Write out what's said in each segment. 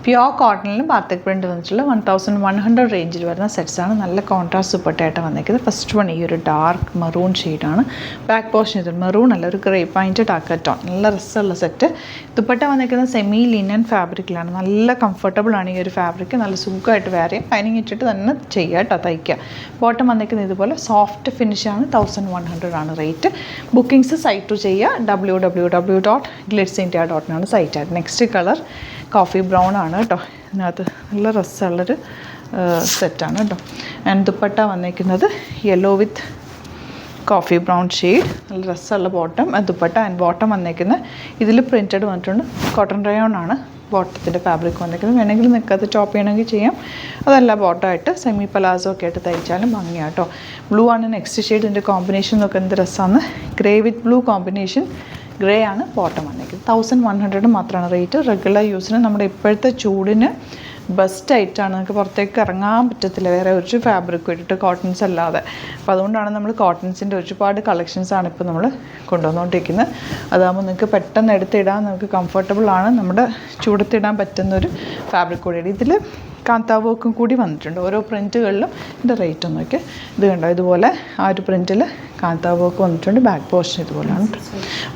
Pure കോട്ടണിലും batik print വന്നിട്ടുള്ള 1100 റേഞ്ചിൽ വരുന്ന സെറ്റ്സാണ്. നല്ല കോൺട്രാസ്റ്റ് ദുപ്പട്ടയായിട്ട് വന്നിരിക്കുന്നത്. ഫസ്റ്റ് വൺ ഈ ഒരു ഡാർക്ക് മെറൂൺ ഷെയ്ഡാണ്. ബാക്ക് പോർഷൻ ഇത് മെറൂൺ അല്ല, ഒരു ഗ്രേ പൈൻറ്റഡ് ആക്കറ്റോൺ. നല്ല രസമുള്ള സെറ്റ്. ദുപ്പട്ട വന്നിരിക്കുന്നത് സെമി ലിനൻ ഫാബ്രിക്കിലാണ്. നല്ല കംഫർട്ടബിൾ ആണ് ഈ ഒരു ഫാബ്രിക്. നല്ല സുഖമായിട്ട് വെയർ ചെയ്യാം. ലൈനിങ് ഇട്ടിട്ട് തന്നെ ചെയ്യുക കേട്ടോ, തയ്ക്കുക. ബോട്ടം വന്നിരിക്കുന്നത് ഇതുപോലെ സോഫ്റ്റ് ഫിനിഷാണ്. 1100 ആണ് റേറ്റ്. ബുക്കിംഗ്സ് സൈറ്റ് ചെയ്യുക. www.glitzindia.in സൈറ്റായിട്ട്. നെക്സ്റ്റ് കളർ കോഫി ബ്രൗൺ ആണ് കേട്ടോ. ഇതിനകത്ത് നല്ല രസമുള്ളൊരു സെറ്റാണ് കേട്ടോ. ആൻഡ് ദുപ്പട്ട വന്നിരിക്കുന്നത് യെല്ലോ വിത്ത് കോഫി ബ്രൗൺ ഷെയ്ഡ്. നല്ല രസമുള്ള ബോട്ടം ദുപ്പട്ട. ആൻഡ് ബോട്ടം വന്നിരിക്കുന്നത് ഇതിൽ പ്രിൻറ്റഡ് വന്നിട്ടുണ്ട്. കോട്ടൺ റയോൺ ആണ് ബോട്ടത്തിൻ്റെ ഫാബ്രിക് വന്നിരിക്കുന്നത്. വേണമെങ്കിൽ നിൽക്കാതെ ടോപ്പ് ചെയ്യണമെങ്കിൽ ചെയ്യാം. അതല്ല ബോട്ടമായിട്ട് സെമി പലാസോ ഒക്കെ ആയിട്ട് തയ്ച്ചാലും ഭംഗിയാണ് കേട്ടോ. ബ്ലൂ ആണ് നെക്സ്റ്റ് ഷെയ്ഡ്. ഇതിൻ്റെ കോമ്പിനേഷൻ നോക്കുക എന്ത് രസമാണ്. ഗ്രേ വിത്ത് ബ്ലൂ കോമ്പിനേഷൻ. ഗ്രേ ആണ് ബോട്ടം വന്നിരിക്കുന്നത്. 1100 മാത്രമാണ് റേറ്റ്. റെഗുലർ യൂസിന് നമ്മുടെ ഇപ്പോഴത്തെ ചൂടിന് ബെസ്റ്റ് ആയിട്ടാണ്. നമുക്ക് പുറത്തേക്ക് ഇറങ്ങാൻ പറ്റത്തില്ല വേറെ ഒരു ഫാബ്രിക് ഇട്ടിട്ട്, കോട്ടൺസ് അല്ലാതെ. അപ്പോൾ അതുകൊണ്ടാണ് നമ്മൾ കോട്ടൺസിൻ്റെ ഒരുപാട് കളക്ഷൻസാണ് ഇപ്പോൾ നമ്മൾ കൊണ്ടുവന്നുകൊണ്ടിരിക്കുന്നത്. അതാകുമ്പോൾ നിങ്ങൾക്ക് പെട്ടെന്ന് എടുത്തിടാൻ നമുക്ക് കംഫർട്ടബിൾ ആണ്. നമ്മുടെ ചൂടത്തിടാൻ പറ്റുന്നൊരു ഫാബ്രിക് കൂടിയാണ്. ഇതിൽ കാന്താ വർക്കും കൂടി വന്നിട്ടുണ്ട്. ഓരോ പ്രിൻറ്റുകളിലും ഇതിൻ്റെ റേറ്റ് ഒന്നൊക്കെ ഇത് കണ്ടോ. ഇതുപോലെ ആ ഒരു പ്രിൻറ്റിൽ കാന്താ വർക്ക് വന്നിട്ടുണ്ട്. ബാക്ക് പോർഷൻ ഇതുപോലെയാണ്.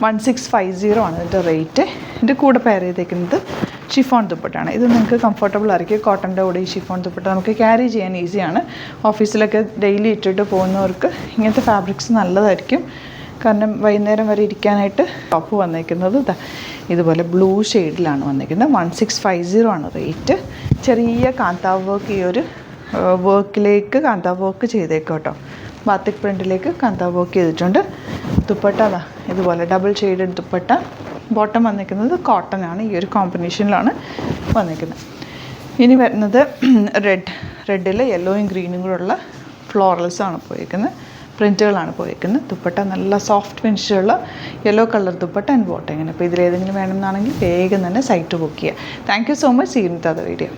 1650 ആണ് ഇതിൻ്റെ റേറ്റ്. ഇതിൻ്റെ കൂടെ പെയർ ചെയ്തേക്കുന്നത് ഷിഫോൺ ദുപ്പട്ടയാണ്. ഇത് നിങ്ങൾക്ക് കംഫർട്ടബിൾ ആയിരിക്കും. കോട്ടൻ്റെ കൂടെ ഈ ഷിഫോൺ ദുപ്പട്ട നമുക്ക് ക്യാരി ചെയ്യാൻ ഈസിയാണ്. ഓഫീസിലൊക്കെ ഡെയിലി ഇട്ടിട്ട് പോകുന്നവർക്ക് ഇങ്ങനത്തെ ഫാബ്രിക്സ് നല്ലതായിരിക്കും. കാരണം വൈകുന്നേരം വരെ ഇരിക്കാനായിട്ട് ടോപ്പ് വന്നിരിക്കുന്നത് ഇതുപോലെ ബ്ലൂ ഷെയ്ഡിലാണ് വന്നിരിക്കുന്നത്. 1650 ആണ് റേറ്റ്. ചെറിയ കാന്താ വർക്ക് ഈ ഒരു വർക്കിലേക്ക് കാന്താ വർക്ക് ചെയ്തേക്കും കേട്ടോ. ബാത്തിക് പ്രിൻറ്റിലേക്ക് കാന്താ വർക്ക് ചെയ്തിട്ടുണ്ട്. ദുപ്പട്ട ഇതുപോലെ ഡബിൾ ഷെയ്ഡഡ് ദുപ്പട്ട. ബോട്ടം വന്നിരിക്കുന്നത് കോട്ടൺ ആണ്. ഈ ഒരു കോമ്പിനേഷനിലാണ് വന്നിരിക്കുന്നത്. ഇനി വരുന്നത് റെഡിൽ യെല്ലോയും ഗ്രീനും കൂടെയുള്ള ഫ്ലോറൽസാണ് പോയിരിക്കുന്നത്. പ്രിൻറ്റുകളാണ് പോയിരിക്കുന്നത്. ദുപ്പട്ട നല്ല സോഫ്റ്റ് ഫിനിഷുള്ള yellow colour dupatta and bottom. ഇങ്ങനെ അപ്പോൾ ഇതിലേതെങ്കിലും വേണമെന്നാണെങ്കിൽ വേഗം തന്നെ സൈറ്റ് ബുക്ക് ചെയ്യുക. Thank you so much. See you in the other video.